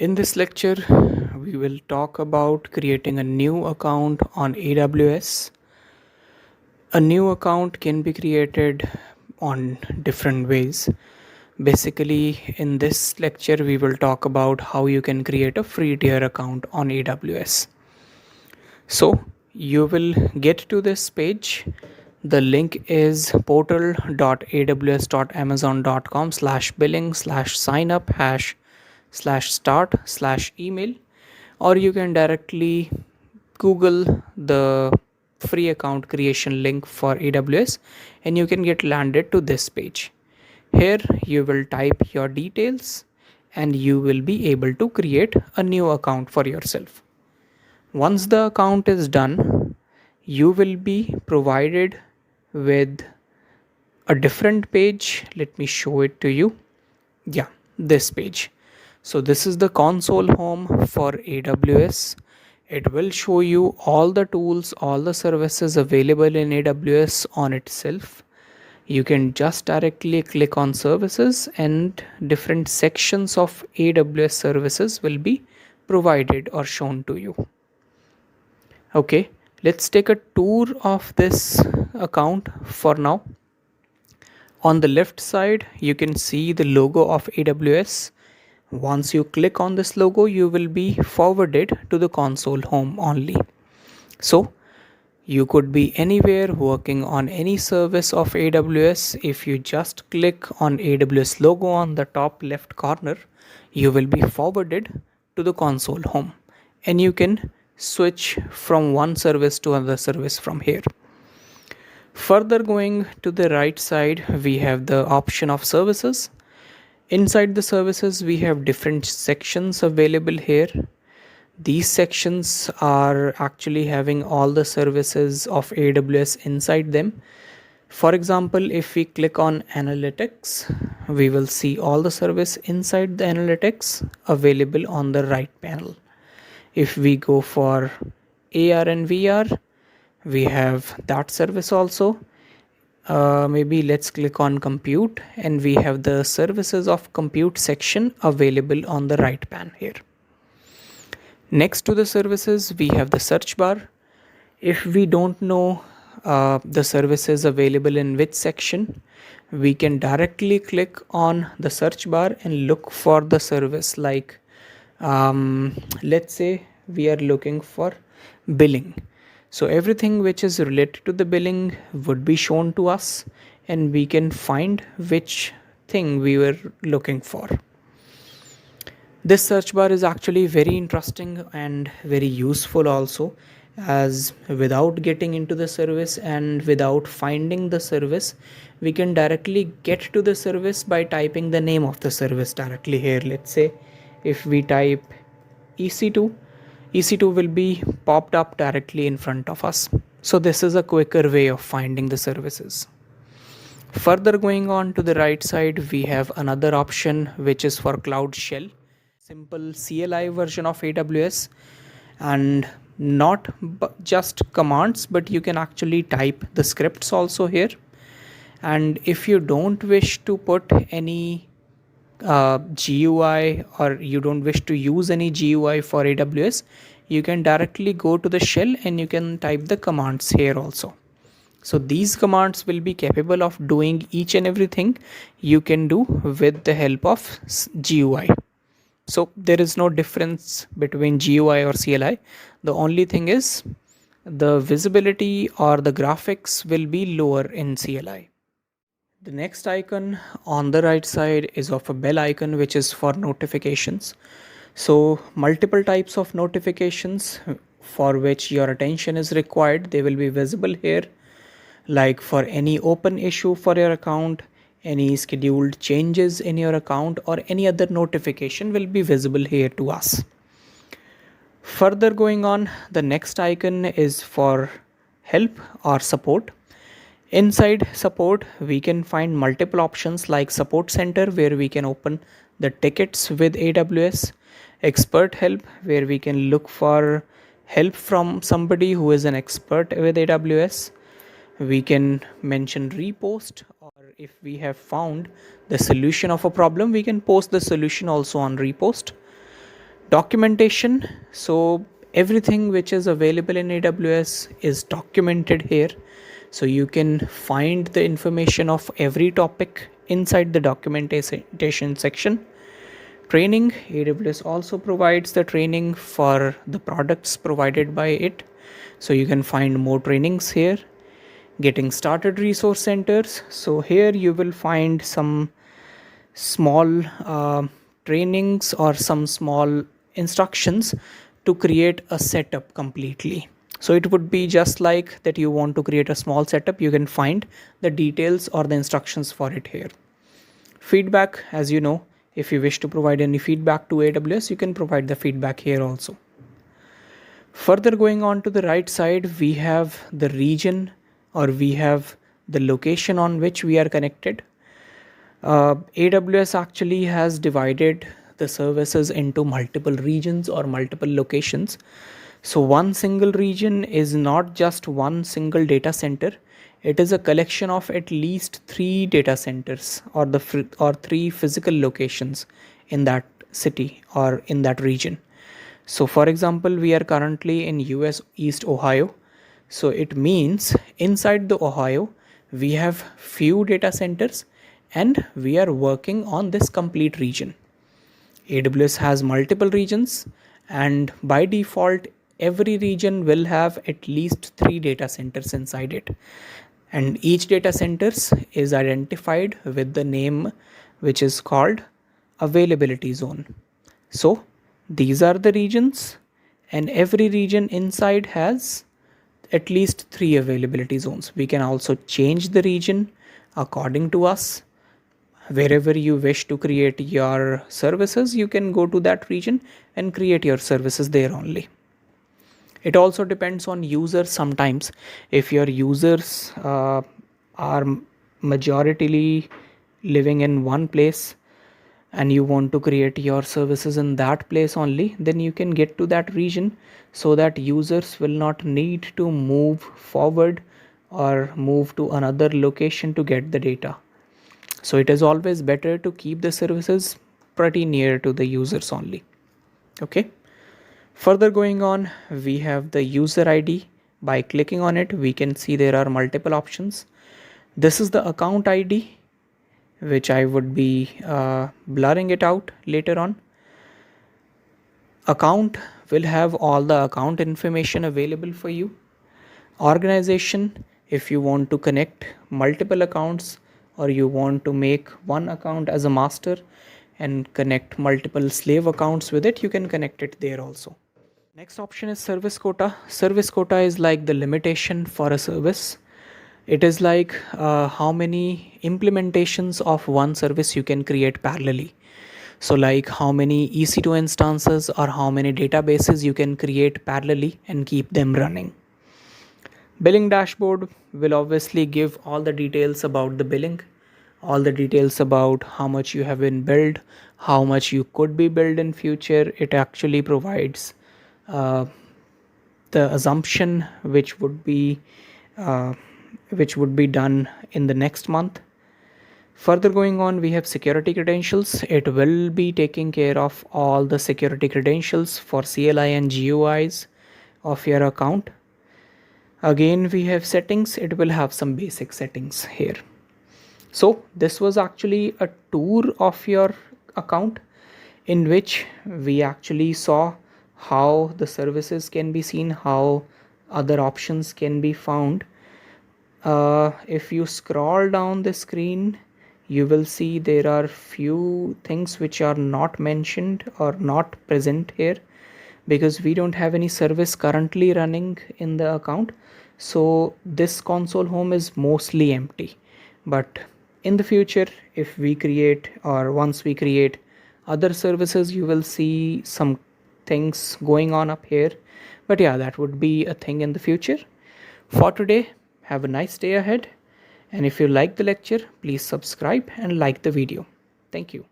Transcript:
In this lecture, we will talk about creating a new account on AWS. A new account can be created on different ways. Basically, in this lecture, we will talk about how you can create a free tier account on AWS. So, you will get to this page. The link is portal.aws.amazon.com/billing/signup /start/email, or you can directly Google the free account creation link for AWS and you can get landed to this page. Here you will type your details and you will be able to create a new account for yourself. Once the account is done, you will be provided with a different page. Let me show it to you. Yeah, this page. So this is the console home for AWS. It will show you all the tools, all the services available in AWS on itself. You can just directly click on services and different sections of AWS services will be provided or shown to you. Okay, let's take a tour of this account for now. On the left side, you can see the logo of AWS. Once you click on this logo, you will be forwarded to the console home only. So you could be anywhere working on any service of AWS. If you just click on AWS logo on the top left corner, you will be forwarded to the console home and you can switch from one service to another service from here. Further going to the right side, we have the option of services. Inside the services, we have different sections available here. These sections are actually having all the services of AWS inside them. For example, if we click on analytics, we will see all the service inside the analytics available on the right panel. If we go for AR and VR, we have that service also. Maybe let's click on compute and we have the services of compute section available on the right pan here. Next to the services, we have the search bar. If we don't know the services available in which section, we can directly click on the search bar and look for the service. Like let's say we are looking for billing. So everything which is related to the billing would be shown to us and we can find which thing we were looking for. This search bar is actually very interesting and very useful also, as without getting into the service and without finding the service, we can directly get to the service by typing the name of the service directly here. Let's say if we type EC2, EC2 will be popped up directly in front of us. So this is a quicker way of finding the services. Further going on to the right side, we have another option which is for Cloud Shell. Simple CLI version of AWS, and not just commands, but you can actually type the scripts also here. And if you don't wish to put any GUI or you don't wish to use any GUI for AWS, you can directly go to the shell and you can type the commands here also. So these commands will be capable of doing each and everything you can do with the help of GUI. So there is no difference between GUI or CLI. The only thing is the visibility or the graphics will be lower in CLI. The next icon on the right side is of a bell icon, which is for notifications. So multiple types of notifications for which your attention is required, they will be visible here. Like for any open issue for your account, any scheduled changes in your account, or any other notification will be visible here to us. Further going on, the next icon is for help or support. Inside support, we can find multiple options like support center, where we can open the tickets with AWS, expert help, where we can look for help from somebody who is an expert with AWS. We can mention repost, or if we have found the solution of a problem, we can post the solution also on repost. Documentation. So everything which is available in AWS is documented here. So you can find the information of every topic inside the documentation section. Training. AWS also provides the training for the products provided by it. So you can find more trainings here. Getting started resource centers. So here you will find some small trainings or some small instructions to create a setup completely. So it would be just like that you want to create a small setup, you can find the details or the instructions for it here. Feedback, as you know, if you wish to provide any feedback to AWS, you can provide the feedback here also. Further going on to the right side, we have the region, or we have the location on which we are connected. AWS actually has divided the services into multiple regions or multiple locations. So one single region is not just one single data center. It is a collection of at least 3 data centers or or 3 physical locations in that city or in that region. So for example, we are currently in US East Ohio. So it means inside the Ohio, we have few data centers and we are working on this complete region. AWS has multiple regions, and by default, every region will have at least 3 data centers inside it. And each data centers is identified with the name which is called availability zone. So these are the regions, and every region inside has at least 3 availability zones. We can also change the region according to us. Wherever you wish to create your services, you can go to that region and create your services there only. It also depends on users sometimes. If your users are majoritarily living in one place and you want to create your services in that place only, then you can get to that region so that users will not need to move forward or move to another location to get the data. So it is always better to keep the services pretty near to the users only. Okay. Further going on, we have the user ID. By clicking on it, we can see there are multiple options. This is the account ID, which I would be blurring it out later on. Account will have all the account information available for you. Organization, if you want to connect multiple accounts or you want to make one account as a master and connect multiple slave accounts with it, you can connect it there also. Next option is service quota. Service quota is like the limitation for a service. It is like how many implementations of one service you can create parallelly. So like how many EC2 instances or how many databases you can create parallelly and keep them running. Billing dashboard will obviously give all the details about the billing, all the details about how much you have been billed, how much you could be billed in future. It actually provides the assumption which would be done in the next month. Further going on, we have security credentials. It will be taking care of all the security credentials for CLI and GUIs of your account. Again, we have settings. It will have some basic settings here. So this was actually a tour of your account in which we actually saw how the services can be seen, how other options can be found. If you scroll down the screen, you will see there are few things which are not mentioned or not present here because we don't have any service currently running in the account. So this console home is mostly empty. But in the future, if we create or once we create other services, you will see some things going on up here. But yeah, that would be a thing in the future. For today, have a nice day ahead. And if you like the lecture, please subscribe and like the video. Thank you.